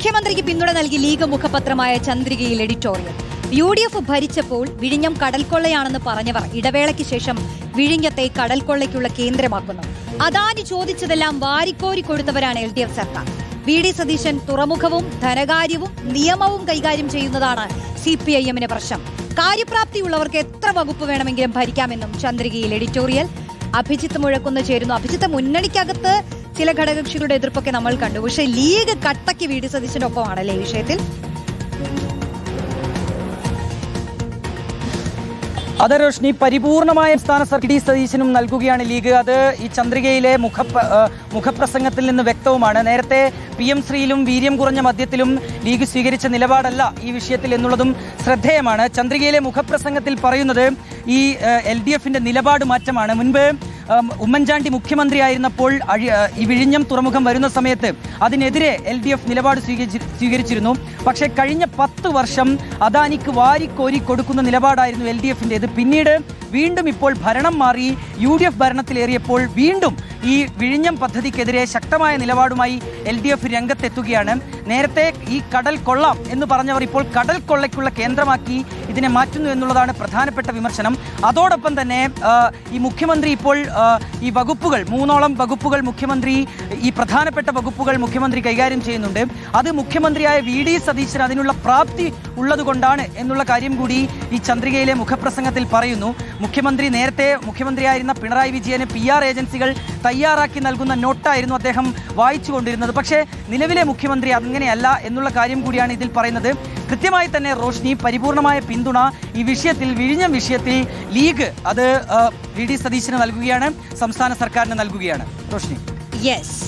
മുഖ്യമന്ത്രിക്ക് പിന്തുണ നൽകി ലീഗ് മുഖപത്രമായ ചന്ദ്രികയിൽ എഡിറ്റോറിയൽ. UDF ഭരിച്ചപ്പോൾ വിഴിഞ്ഞം കടൽക്കൊള്ളയാണെന്ന് പറഞ്ഞവർ ഇടവേളയ്ക്ക് ശേഷം വിഴിഞ്ഞത്തെ കടൽക്കൊള്ളയ്ക്കുള്ള കേന്ദ്രമാക്കുന്നു. അദാനി ചോദിച്ചതെല്ലാം വാരിക്കോരി കൊടുത്തവരാണ് LDF സർക്കാർ. VD സതീശൻ തുറമുഖവും ധനകാര്യവും നിയമവും കൈകാര്യം ചെയ്യുന്നതാണ് CPIM-ന് പ്രശ്നം. കാര്യപ്രാപ്തിയുള്ളവർക്ക് എത്ര വകുപ്പ് വേണമെങ്കിലും ഭരിക്കാമെന്നും ചന്ദ്രികയിൽ എഡിറ്റോറിയൽ. അഭിജിത്ത് മുഴക്കുന്ന് ചേരുന്നു. അഭിജിത്ത്, മുന്നണിക്കകത്ത് ചില ഘടകകക്ഷികളുടെ എതിർപ്പൊക്കെ നമ്മൾ കണ്ടു, പക്ഷേ ലീഗ് കട്ടയ്ക്ക് VD സതീശന്റെ ഒപ്പമാണല്ലേ ഈ വിഷയത്തിൽ? അതെ റോഷ്നി, പരിപൂർണമായ സംസ്ഥാന സർക്കാർ VD സതീശനും നൽകുകയാണ് ലീഗ്. അത് ഈ ചന്ദ്രികയിലെ മുഖപ്രസംഗത്തിൽ നിന്ന് വ്യക്തവുമാണ്. നേരത്തെ PM ശ്രീയിലും വീര്യം കുറഞ്ഞ മദ്യത്തിലും ലീഗ് സ്വീകരിച്ച നിലപാടല്ല ഈ വിഷയത്തിൽ എന്നുള്ളതും ശ്രദ്ധേയമാണ്. ചന്ദ്രികയിലെ മുഖപ്രസംഗത്തിൽ പറയുന്നത് ഈ LDF-ന്റെ നിലപാട് മാറ്റമാണ്. മുൻപ് ഉമ്മൻചാണ്ടി മുഖ്യമന്ത്രിയായിരുന്നപ്പോൾ ഈ വിഴിഞ്ഞം തുറമുഖം വരുന്ന സമയത്ത് അതിനെതിരെ LDF നിലപാട് സ്വീകരിച്ചിരുന്നു. പക്ഷേ കഴിഞ്ഞ 10 വർഷം അദാനിക്ക് വാരിക്കോരി കൊടുക്കുന്ന നിലപാടായിരുന്നു LDF-ന്റേത്. പിന്നീട് വീണ്ടും ഇപ്പോൾ ഭരണം മാറി UDF ഭരണത്തിലേറിയപ്പോൾ വീണ്ടും ഈ വിഴിഞ്ഞം പദ്ധതിക്കെതിരെ ശക്തമായ നിലപാടുമായി LDF രംഗത്തെത്തുകയാണ്. നേരത്തെ ഈ കടൽ കൊള്ളാം എന്ന് പറഞ്ഞവർ ഇപ്പോൾ കടൽ കൊള്ളയ്ക്കുള്ള കേന്ദ്രമാക്കി ഇതിനെ മാറ്റുന്നു എന്നുള്ളതാണ് പ്രധാനപ്പെട്ട വിമർശനം. അതോടൊപ്പം തന്നെ ഈ മുഖ്യമന്ത്രി ഇപ്പോൾ ഈ വകുപ്പുകൾ 3ഓളം വകുപ്പുകൾ മുഖ്യമന്ത്രി ഈ പ്രധാനപ്പെട്ട വകുപ്പുകൾ മുഖ്യമന്ത്രി കൈകാര്യം ചെയ്യുന്നുണ്ട്. അത് മുഖ്യമന്ത്രിയായ VD സതീശന് അതിനുള്ള പ്രാപ്തി ഉള്ളതുകൊണ്ടാണ് എന്നുള്ള കാര്യം കൂടി ഈ ചന്ദ്രികയിലെ മുഖപ്രസംഗത്തിൽ പറയുന്നു. നേരത്തെ മുഖ്യമന്ത്രിയായിരുന്ന പിണറായി വിജയന് PR ഏജൻസികൾ തയ്യാറാക്കി നൽകുന്ന നോട്ടായിരുന്നു അദ്ദേഹം വായിച്ചുകൊണ്ടിരുന്നത്. പക്ഷേ നിലവിലെ മുഖ്യമന്ത്രി അങ്ങനെയല്ല എന്നുള്ള കാര്യം കൂടിയാണ് ഇതിൽ പറയുന്നത്. കൃത്യമായി തന്നെ റോഷ്നി, പരിപൂർണമായ പിന്തുണ ഈ വിഷയത്തിൽ, വിഴിഞ്ഞം വിഷയത്തിൽ ലീഗ് അത് VD സതീശന് നൽകുകയാണ്, സംസ്ഥാന സർക്കാരിന് നൽകുകയാണ്. റോഷ്നി, യെസ്.